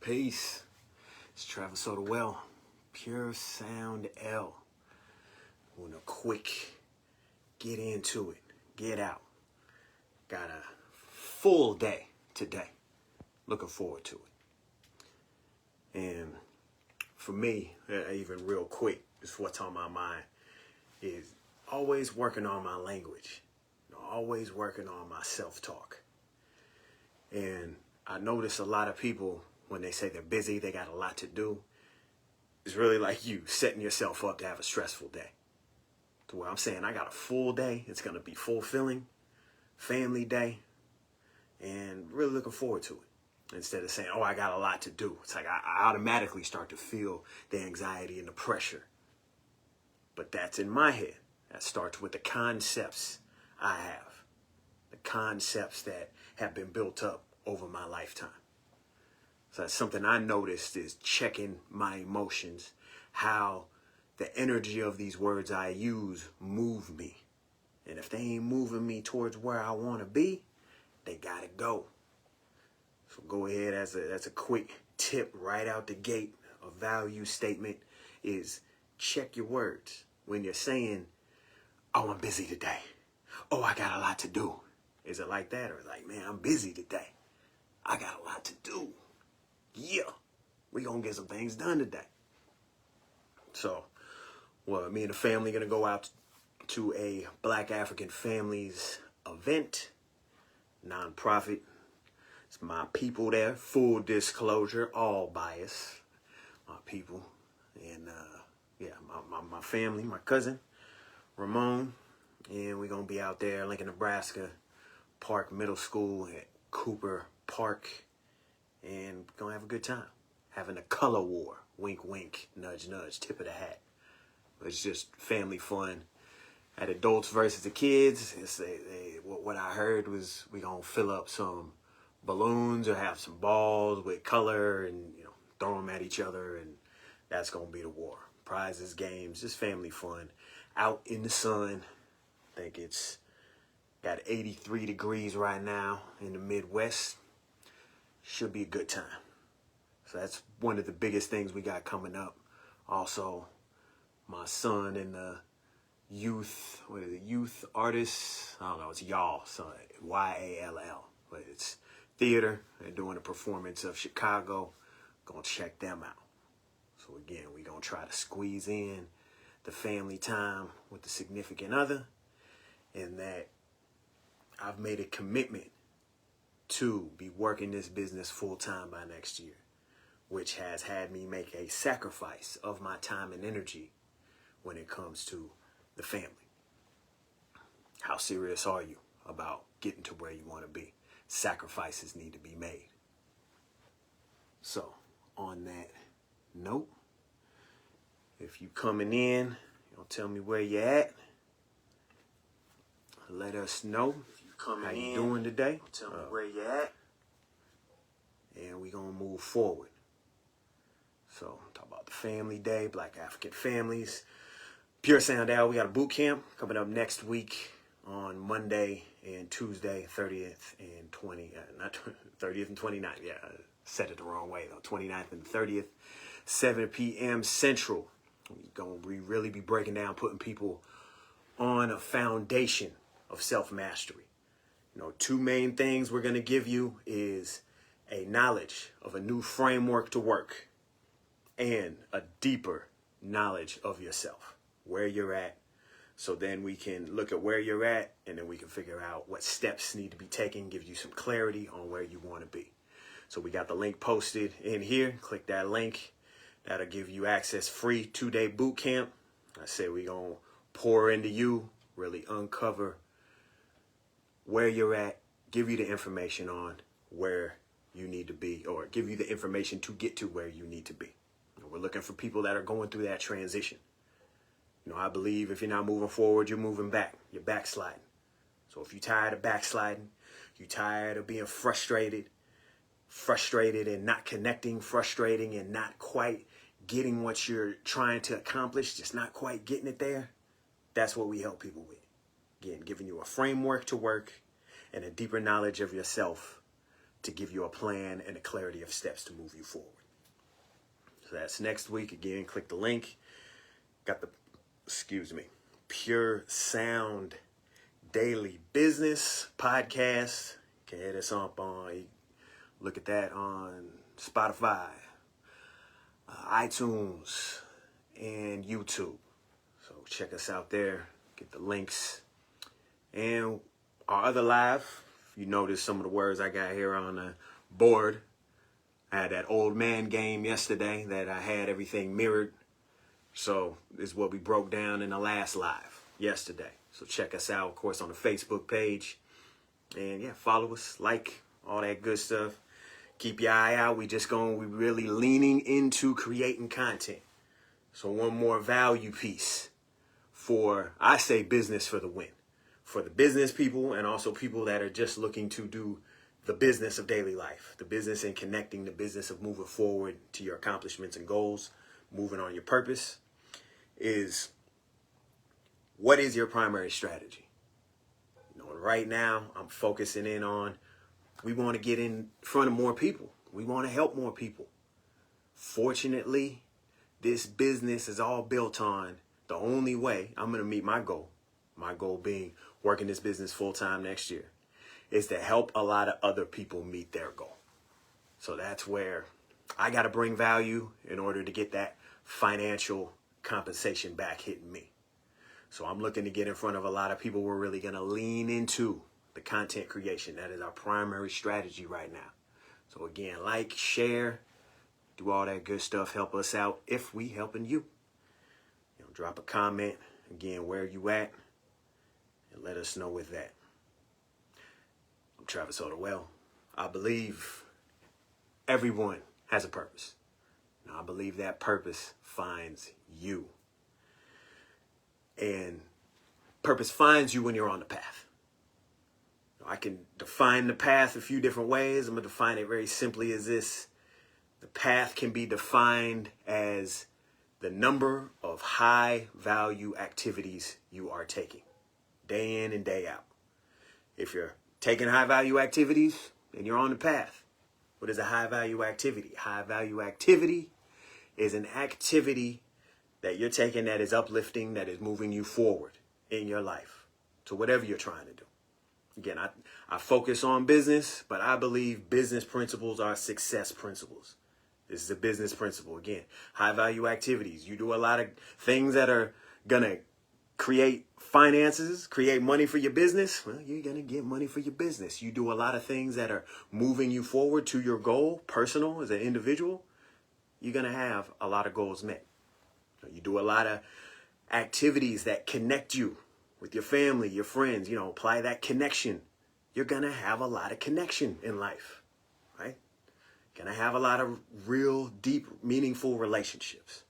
Peace. It's Travis Well, Pure Sound L. Want to quick get into it, get out. Got a full day today. Looking forward to it. And for me, even real quick, just what's on my mind is always working on my language. Always working on my self-talk. And I notice a lot of people, when they say they're busy, they got a lot to do, it's really like you setting yourself up to have a stressful day. To where I'm saying I got a full day. It's going to be fulfilling, family day, and really looking forward to it. Instead of saying, oh, I got a lot to do. It's like I automatically start to feel the anxiety and the pressure. But that's in my head. That starts with the concepts I have. The concepts that have been built up over my lifetime. So that's something I noticed is checking my emotions, how the energy of these words I use move me. And if they ain't moving me towards where I want to be, they gotta go. So go ahead, that's a quick tip right out the gate. A value statement is check your words. When you're saying, oh, I'm busy today. Oh, I got a lot to do. Is it like that? Or like, man, I'm busy today. I got a lot to do. Yeah, we gonna get some things done today. So, well, me and the family gonna go out to a Black African Families event, nonprofit. It's my people there. Full disclosure, all bias. My people. And my family, my cousin, Ramon. And we're gonna be out there, Lincoln, Nebraska, Park Middle School at Cooper Park. And gonna have a good time. Having a color war. Wink, wink, nudge, nudge, tip of the hat. It's just family fun. At adults versus the kids, what I heard was we gonna fill up some balloons or have some balls with color and throw them at each other, and that's gonna be the war. Prizes, games, just family fun. Out in the sun. I think it's got 83 degrees right now in the Midwest. Should be a good time. So that's one of the biggest things we got coming up. Also, my son and the youth artists, I don't know, it's y'all, so Y-A-L-L. But it's theater. They're doing a performance of Chicago. Gonna check them out. So again, we're gonna try to squeeze in the family time with the significant other. And that I've made a commitment to be working this business full time by next year, which has had me make a sacrifice of my time and energy when it comes to the family. How serious are you about getting to where you want to be? Sacrifices need to be made. So, on that note, if you coming in, tell me where you at. Let us know how you doing today. Tell me where you at. And we gonna move forward. So, talk about the family day, Black African families. Pure Sound Out, we got a boot camp coming up next week on Monday and Tuesday, 30th and 29th. Yeah, I said it the wrong way though. 29th and 30th, 7 p.m. Central. We're going to really be breaking down, putting people on a foundation of self-mastery. Two main things we're going to give you is a knowledge of a new framework to work and a deeper knowledge of yourself, where you're at. So then we can look at where you're at, and then we can figure out what steps need to be taken, give you some clarity on where you want to be. So we got the link posted in here. Click that link. That'll give you access free 2-day boot camp. I say we're going to pour into you, really uncover where you're at, give you the information on where you need to be, or give you the information to get to where you need to be. We're looking for people that are going through that transition. I believe if you're not moving forward, you're moving back. You're backsliding. So if you're tired of backsliding, you're tired of being frustrated and not connecting, frustrating and not quite getting what you're trying to accomplish, just not quite getting it there, that's what we help people with. Again, giving you a framework to work and a deeper knowledge of yourself to give you a plan and a clarity of steps to move you forward. So that's next week. Again, click the link. Got the, Pure Sound Daily Business Podcast. You can hit us up on, look at that on Spotify, iTunes, and YouTube. So check us out there. Get the links. And our other live, if you notice some of the words I got here on the board, I had that old man game yesterday that I had everything mirrored. So this is what we broke down in the last live yesterday. So check us out, of course, on the Facebook page. And yeah, follow us, like, all that good stuff. Keep your eye out. We really leaning into creating content. So one more value piece for, I say, business for the win. For the business people and also people that are just looking to do the business of daily life, the business and connecting, the business of moving forward to your accomplishments and goals, moving on your purpose, is what is your primary strategy? You know, right now I'm focusing in on, we want to get in front of more people. We want to help more people. Fortunately, this business is all built on the only way I'm going to meet my goal being working this business full time next year, is to help a lot of other people meet their goal. So that's where I got to bring value in order to get that financial compensation back hitting me. So I'm looking to get in front of a lot of people. We're really going to lean into the content creation. That is our primary strategy right now. So again, like, share, do all that good stuff. Help us out if we helping you. You know, drop a comment. Again, where you at? And let us know with that. I'm Travis Odewell. I believe everyone has a purpose. And I believe that purpose finds you. And purpose finds you when you're on the path. I can define the path a few different ways. I'm going to define it very simply as this. The path can be defined as the number of high value activities you are taking day in and day out. If you're taking high value activities, then you're on the path. What is a high value activity? High value activity is an activity that you're taking that is uplifting, that is moving you forward in your life to whatever you're trying to do. Again, I focus on business, but I believe business principles are success principles. This is a business principle. Again, high value activities. You do a lot of things that are going to create finances, create money for your business. Well, you're going to get money for your business. You do a lot of things that are moving you forward to your goal, personal as an individual. You're going to have a lot of goals met. You do a lot of activities that connect you with your family, your friends, apply that connection. You're going to have a lot of connection in life, right? Going to have a lot of real, deep, meaningful relationships.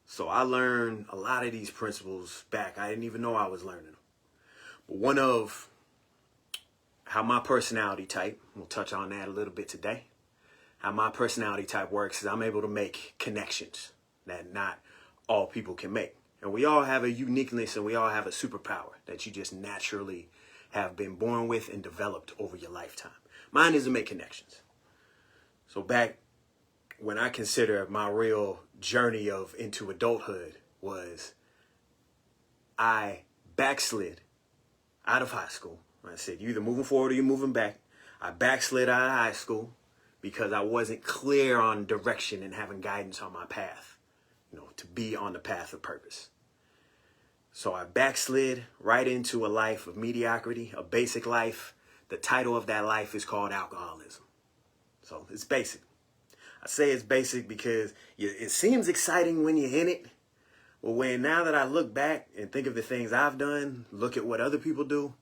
So I learned a lot of these principles back. I didn't even know I was learning them. But one of how my personality type, we'll touch on that a little bit today, how my personality type works is I'm able to make connections that not all people can make. And we all have a uniqueness and we all have a superpower that you just naturally have been born with and developed over your lifetime. Mine is to make connections. So back when I consider my real journey into adulthood was I backslid out of high school. I said, you're either moving forward or you're moving back. I backslid out of high school because I wasn't clear on direction and having guidance on my path, to be on the path of purpose. So I backslid right into a life of mediocrity, a basic life. The title of that life is called alcoholism. So it's basic. I say it's basic because it seems exciting when you're in it. But now that I look back and think of the things I've done, look at what other people do,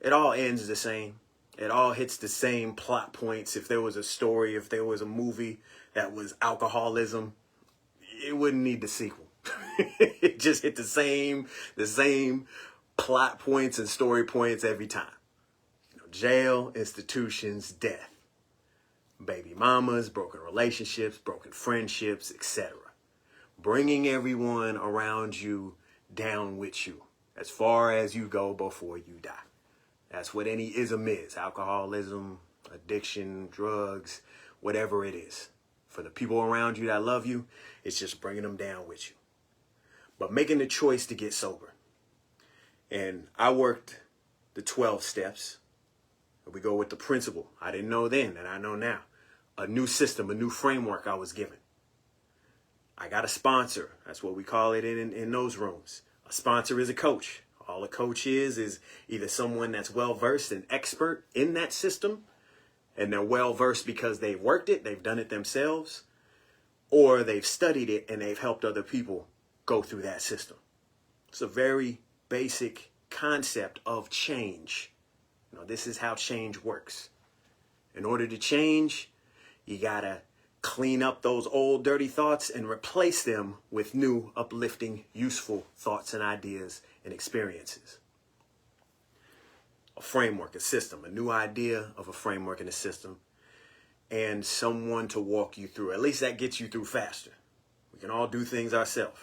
it all ends the same. It all hits the same plot points. If there was a story, if there was a movie that was alcoholism, it wouldn't need the sequel. It just hit the same plot points and story points every time. Jail, institutions, death, baby mamas, broken relationships, broken friendships, etc. Bringing everyone around you down with you as far as you go before you die. That's what any ism is. Alcoholism, addiction, drugs, whatever it is. For the people around you that love you, it's just bringing them down with you. But making the choice to get sober. And I worked the 12 steps. We go with the principle. I didn't know then, and I know now. A new system, a new framework I was given. I got a sponsor. That's what we call it in those rooms. A sponsor is a coach. All a coach is either someone that's well-versed and expert in that system, and they're well-versed because they've worked it, they've done it themselves, or they've studied it and they've helped other people go through that system. It's a very basic concept of change. You know, this is how change works. In order to change, you gotta clean up those old dirty thoughts and replace them with new, uplifting, useful thoughts and ideas and experiences. A framework, a system, a new idea of a framework and a system, and someone to walk you through. At least that gets you through faster. We can all do things ourselves,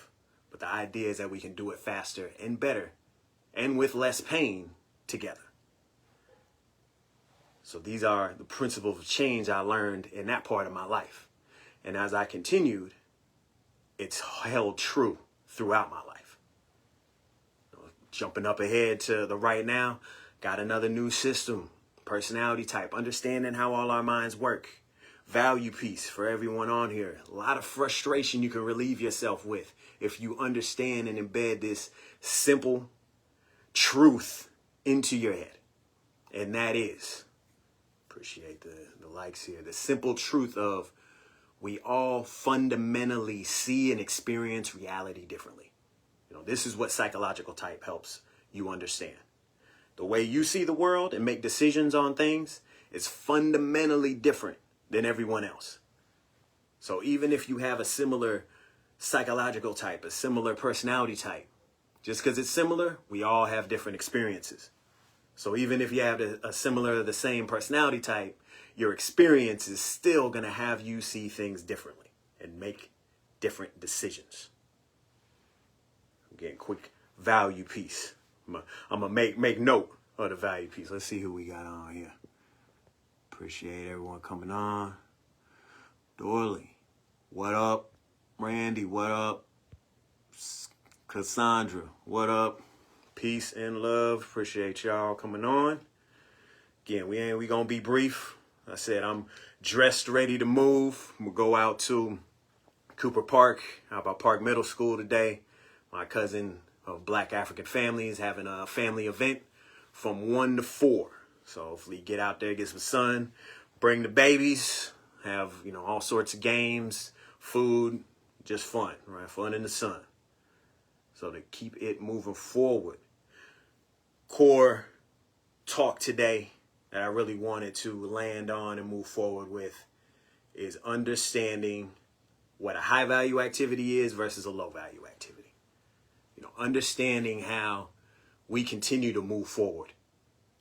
but the idea is that we can do it faster and better and with less pain together. So these are the principles of change I learned in that part of my life. And as I continued, it's held true throughout my life. Jumping up ahead to the right now, got another new system, personality type, understanding how all our minds work, value piece for everyone on here. A lot of frustration you can relieve yourself with if you understand and embed this simple truth into your head. And that is, appreciate the likes here, the simple truth of we all fundamentally see and experience reality differently. You know, this is what psychological type helps you understand. The way you see the world and make decisions on things is fundamentally different than everyone else. So even if you have a similar psychological type, a similar personality type, just because it's similar, we all have different experiences. So even if you have the same personality type, your experience is still going to have you see things differently and make different decisions. I'm getting quick value piece. I'm going to make note of the value piece. Let's see who we got on here. Appreciate everyone coming on. Dorley, what up? Randy, what up? Cassandra, what up? Peace and love. Appreciate y'all coming on. Again, we gonna be brief. I said I'm dressed, ready to move. We'll go out to Cooper Park, out by Park Middle School today. My cousin of Black African family is having a family event from 1 to 4. So hopefully get out there, get some sun, bring the babies, have, you know, all sorts of games, food, just fun, right? Fun in the sun. So to keep it moving forward. Core talk today that I really wanted to land on and move forward with is understanding what a high value activity is versus a low value activity. You know, understanding how we continue to move forward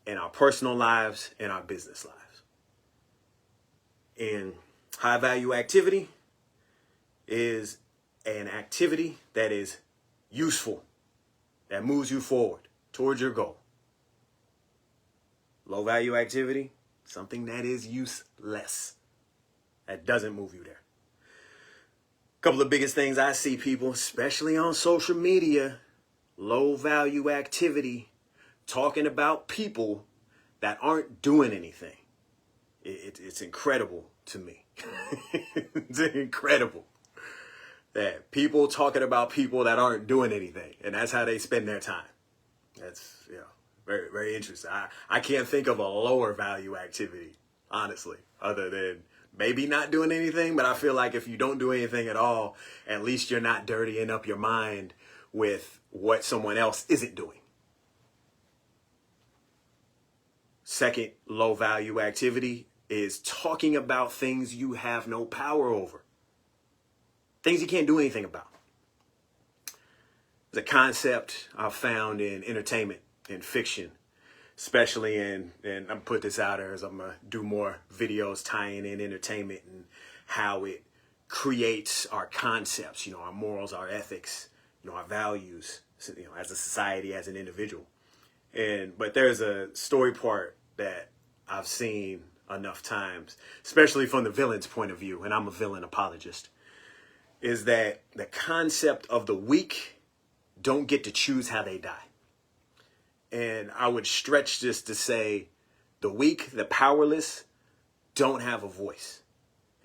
in our personal lives and our business lives. And high value activity is an activity that is useful, that moves you forward towards your goal. Low value activity, something that is useless, that doesn't move you there. A couple of biggest things I see people, especially on social media, low value activity, talking about people that aren't doing anything. It's incredible to me. It's incredible that people talking about people that aren't doing anything, and that's how they spend their time. That's, you know, very, very interesting. I can't think of a lower value activity, honestly, other than maybe not doing anything. But I feel like if you don't do anything at all, at least you're not dirtying up your mind with what someone else isn't doing. Second low value activity is talking about things you have no power over. Things you can't do anything about. There's a concept I've found in entertainment and fiction, especially and I'm gonna put this out there as I'm gonna do more videos tying in entertainment and how it creates our concepts, you know, our morals, our ethics, you know, our values, you know, as a society, as an individual. But there's a story part that I've seen enough times, especially from the villain's point of view, and I'm a villain apologist, is that the concept of the weak don't get to choose how they die. And I would stretch this to say the weak, the powerless, don't have a voice.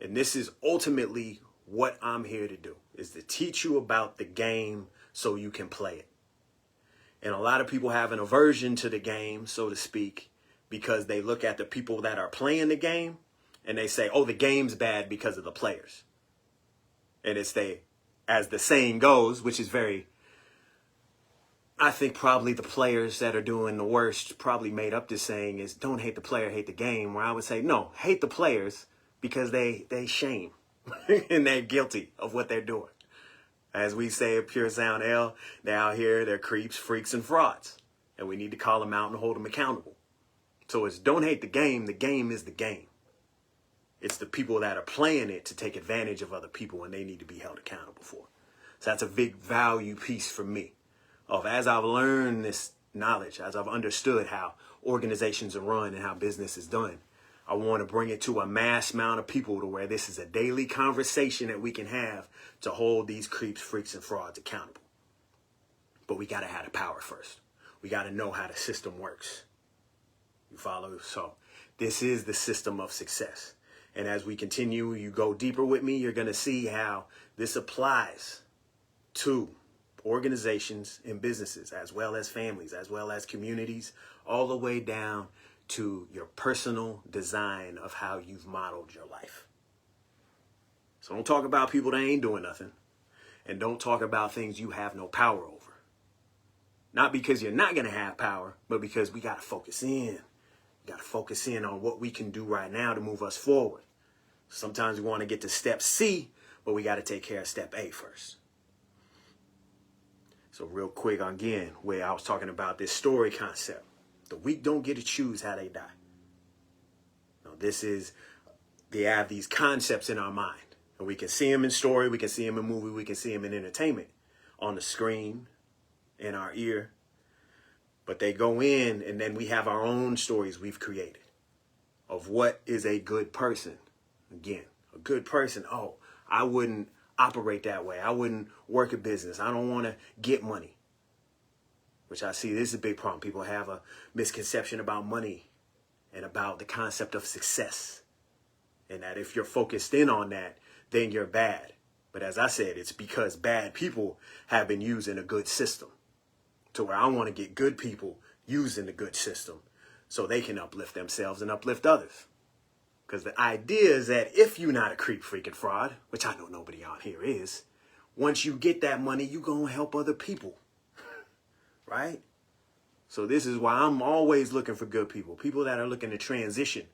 And this is ultimately what I'm here to do, is to teach you about the game so you can play it. And a lot of people have an aversion to the game, so to speak, because they look at the people that are playing the game and they say, oh, the game's bad because of the players. And it's as the saying goes, which is I think probably the players that are doing the worst probably made up this saying is don't hate the player, hate the game. Where I would say, no, hate the players because they shame and they're guilty of what they're doing. As we say at Pure Sound L, they're out here, they're creeps, freaks, and frauds. And we need to call them out and hold them accountable. So it's don't hate the game is the game. It's the people that are playing it to take advantage of other people and they need to be held accountable for. So that's a big value piece for me. As I've learned this knowledge, as I've understood how organizations are run and how business is done, I want to bring it to a mass amount of people to where this is a daily conversation that we can have to hold these creeps, freaks, and frauds accountable. But we got to have the power first. We got to know how the system works. You follow? So this is the system of success. And as we continue, you go deeper with me, you're going to see how this applies to organizations and businesses, as well as families, as well as communities, all the way down to your personal design of how you've modeled your life. So don't talk about people that ain't doing nothing. And don't talk about things you have no power over. Not because you're not going to have power, but because we got to focus in. We got to focus in on what we can do right now to move us forward. Sometimes we want to get to step C, but we got to take care of step A first. So real quick, again, where I was talking about this story concept. The weak don't get to choose how they die. Now, they have these concepts in our mind. And we can see them in story, we can see them in movie, we can see them in entertainment, on the screen, in our ear. But they go in, and then we have our own stories we've created of what is a good person. Again, a good person. Oh, I wouldn't operate that way. I wouldn't work a business. I don't want to get money. Which I see this is a big problem. People have a misconception about money and about the concept of success. And that if you're focused in on that, then you're bad. But as I said, it's because bad people have been using a good system. To where I want to get good people using the good system so they can uplift themselves and uplift others. Because the idea is that if you're not a creep, freak, and fraud, which I know nobody out here is, once you get that money, you're going to help other people. Right? So this is why I'm always looking for good people. People that are looking to transition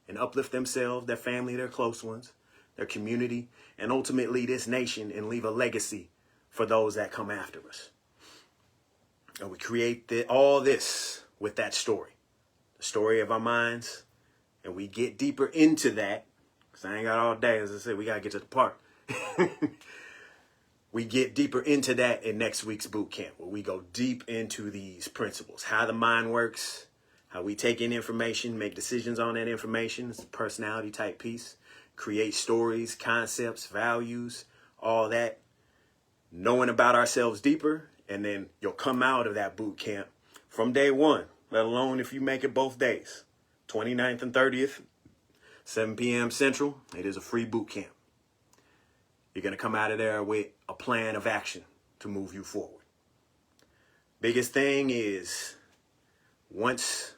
and uplift themselves, their family, their close ones, their community, and ultimately this nation, and leave a legacy for those that come after us. And we create all this with that story. The story of our minds. And we get deeper into that. Because I ain't got all day. As I said, we got to get to the part. We get deeper into that in next week's boot camp, where we go deep into these principles, how the mind works, how we take in information, make decisions on that information. It's a personality type piece, create stories, concepts, values, all that, knowing about ourselves deeper. And then you'll come out of that boot camp from day one, let alone if you make it both days, 29th and 30th, 7 p.m. Central. It is a free boot camp. You're going to come out of there with a plan of action to move you forward. Biggest thing is once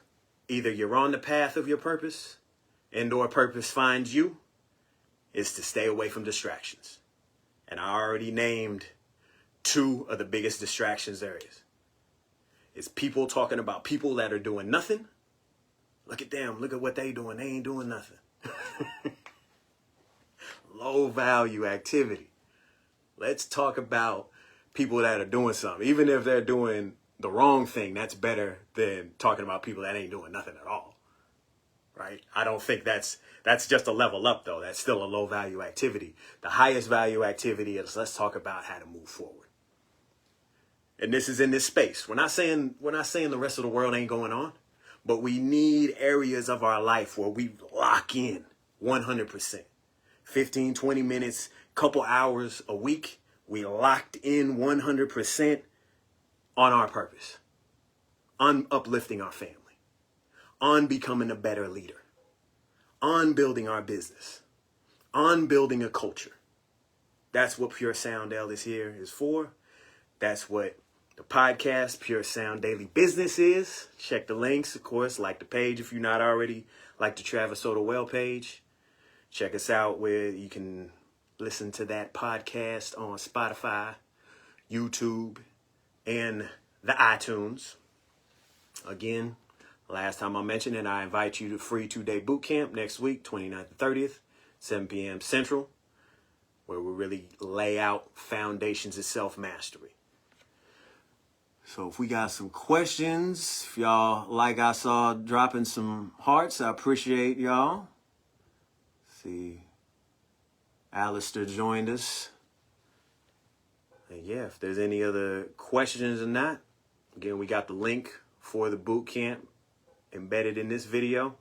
either you're on the path of your purpose and or purpose finds you, is to stay away from distractions. And I already named 2 of the biggest distractions there is. It's people talking about people that are doing nothing. Look at them. Look at what they doing. They ain't doing nothing. Low value activity. Let's talk about people that are doing something. Even if they're doing the wrong thing, that's better than talking about people that ain't doing nothing at all. Right? I don't think that's just a level up, though. That's still a low value activity. The highest value activity is let's talk about how to move forward. And this is in this space. We're not saying the rest of the world ain't going on, but we need areas of our life where we lock in 100%. 15, 20 minutes, couple hours a week, we locked in 100% on our purpose, on uplifting our family, on becoming a better leader, on building our business, on building a culture. That's what Pure Sound L is for. That's what the podcast, Pure Sound Daily Business is. Check the links, of course. Like the page if you're not already. Like the Travis Soda Well page. Check us out where you can listen to that podcast on Spotify, YouTube, and the iTunes. Again, last time I mentioned it, I invite you to free 2-day bootcamp next week, 29th and 30th, 7 p.m. Central, where we really lay out foundations of self-mastery. So if we got some questions, if y'all, like I saw, dropping some hearts, I appreciate y'all. See, Alistair joined us. And yeah, if there's any other questions or not, again, we got the link for the boot camp embedded in this video.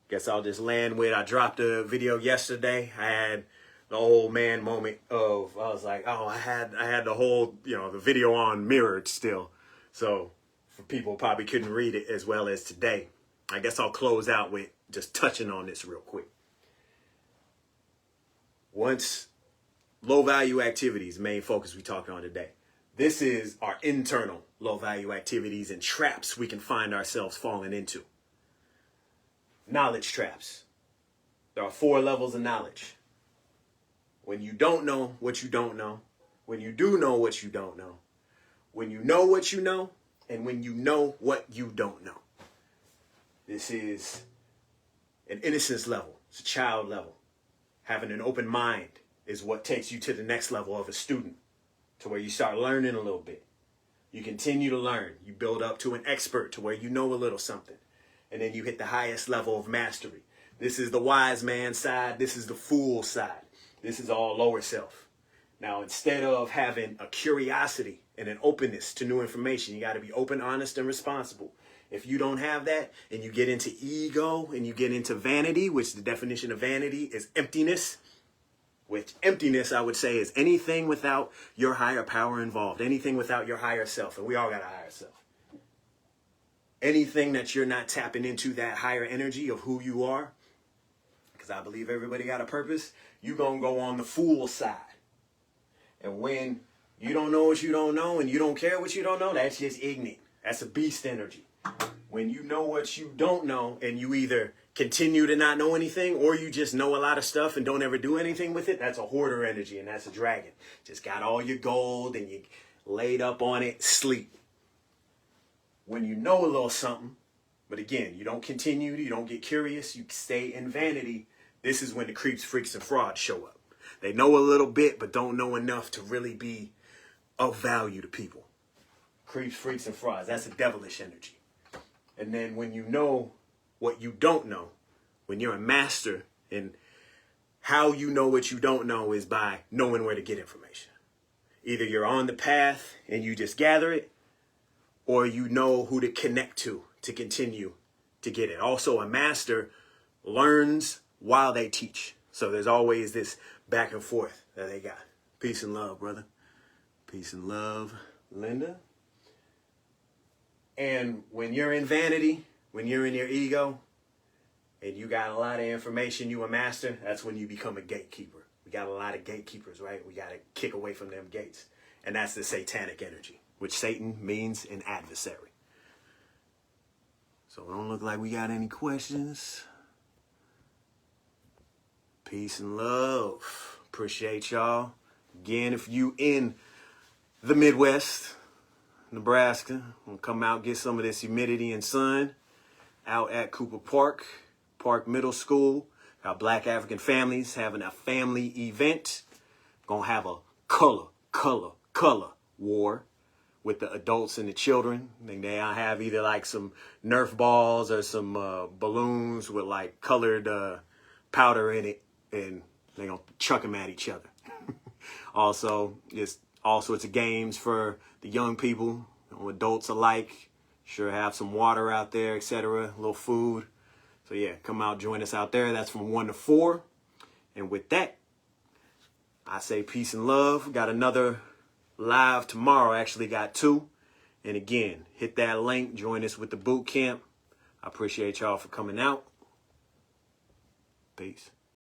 Guess I'll just land with, I dropped a video yesterday. I had the old man moment of, I was like, oh, I had the whole, the video on mirrored still. So for people probably couldn't read it as well as today. I guess I'll close out with just touching on this real quick. Once low value activities, main focus we talked on today. This is our internal low value activities and traps we can find ourselves falling into. Knowledge traps. There are 4 levels of knowledge. When you don't know what you don't know, when you do know what you don't know, when you know what you know, and when you know what you don't know. This is an innocence level. It's a child level. Having an open mind is what takes you to the next level of a student, to where you start learning a little bit. You continue to learn. You build up to an expert to where you know a little something. And then you hit the highest level of mastery. This is the wise man side. This is the fool side. This is all lower self. Now, instead of having a curiosity and an openness to new information, you got to be open, honest, and responsible. If you don't have that and you get into ego and you get into vanity, which the definition of vanity is emptiness, which emptiness, I would say, is anything without your higher power involved, anything without your higher self. And we all got a higher self. Anything that you're not tapping into that higher energy of who you are, because I believe everybody got a purpose, you're going to go on the fool side. And when you don't know what you don't know and you don't care what you don't know, that's just ignorant. That's a beast energy. When you know what you don't know and you either continue to not know anything or you just know a lot of stuff and don't ever do anything with it, that's a hoarder energy and that's a dragon. Just got all your gold and you laid up on it, sleep. When you know a little something, but again, you don't continue, you don't get curious, you stay in vanity, this is when the creeps, freaks, and frauds show up. They know a little bit, but don't know enough to really be of value to people. Creeps, freaks, and frauds, that's a devilish energy. And then when you know what you don't know, when you're a master in how you know what you don't know is by knowing where to get information. Either you're on the path and you just gather it, or you know who to connect to continue to get it. Also, a master learns while they teach. So there's always this back and forth that they got. Peace and love, brother. Peace and love, Linda. And when you're in vanity, when you're in your ego, and you got a lot of information, you a master, that's when you become a gatekeeper. We got a lot of gatekeepers, right? We got to kick away from them gates. And that's the satanic energy, which Satan means an adversary. So it don't look like we got any questions. Peace and love. Appreciate y'all. Again, if you in the Midwest, Nebraska, we'll come out, get some of this humidity and sun out at Cooper Park Middle School. Our Black African families having a family event. Gonna have a color war with the adults and the children. I think they have either like some Nerf balls or some balloons with like colored powder in it, and they're gonna chuck them at each other. Also, just all sorts of games for the young people, adults alike. Sure have some water out there, etc. A little food. So yeah, come out, join us out there. That's from 1 to 4. And with that, I say peace and love. Got another live tomorrow. Actually got 2. And again, hit that link. Join us with the boot camp. I appreciate y'all for coming out. Peace.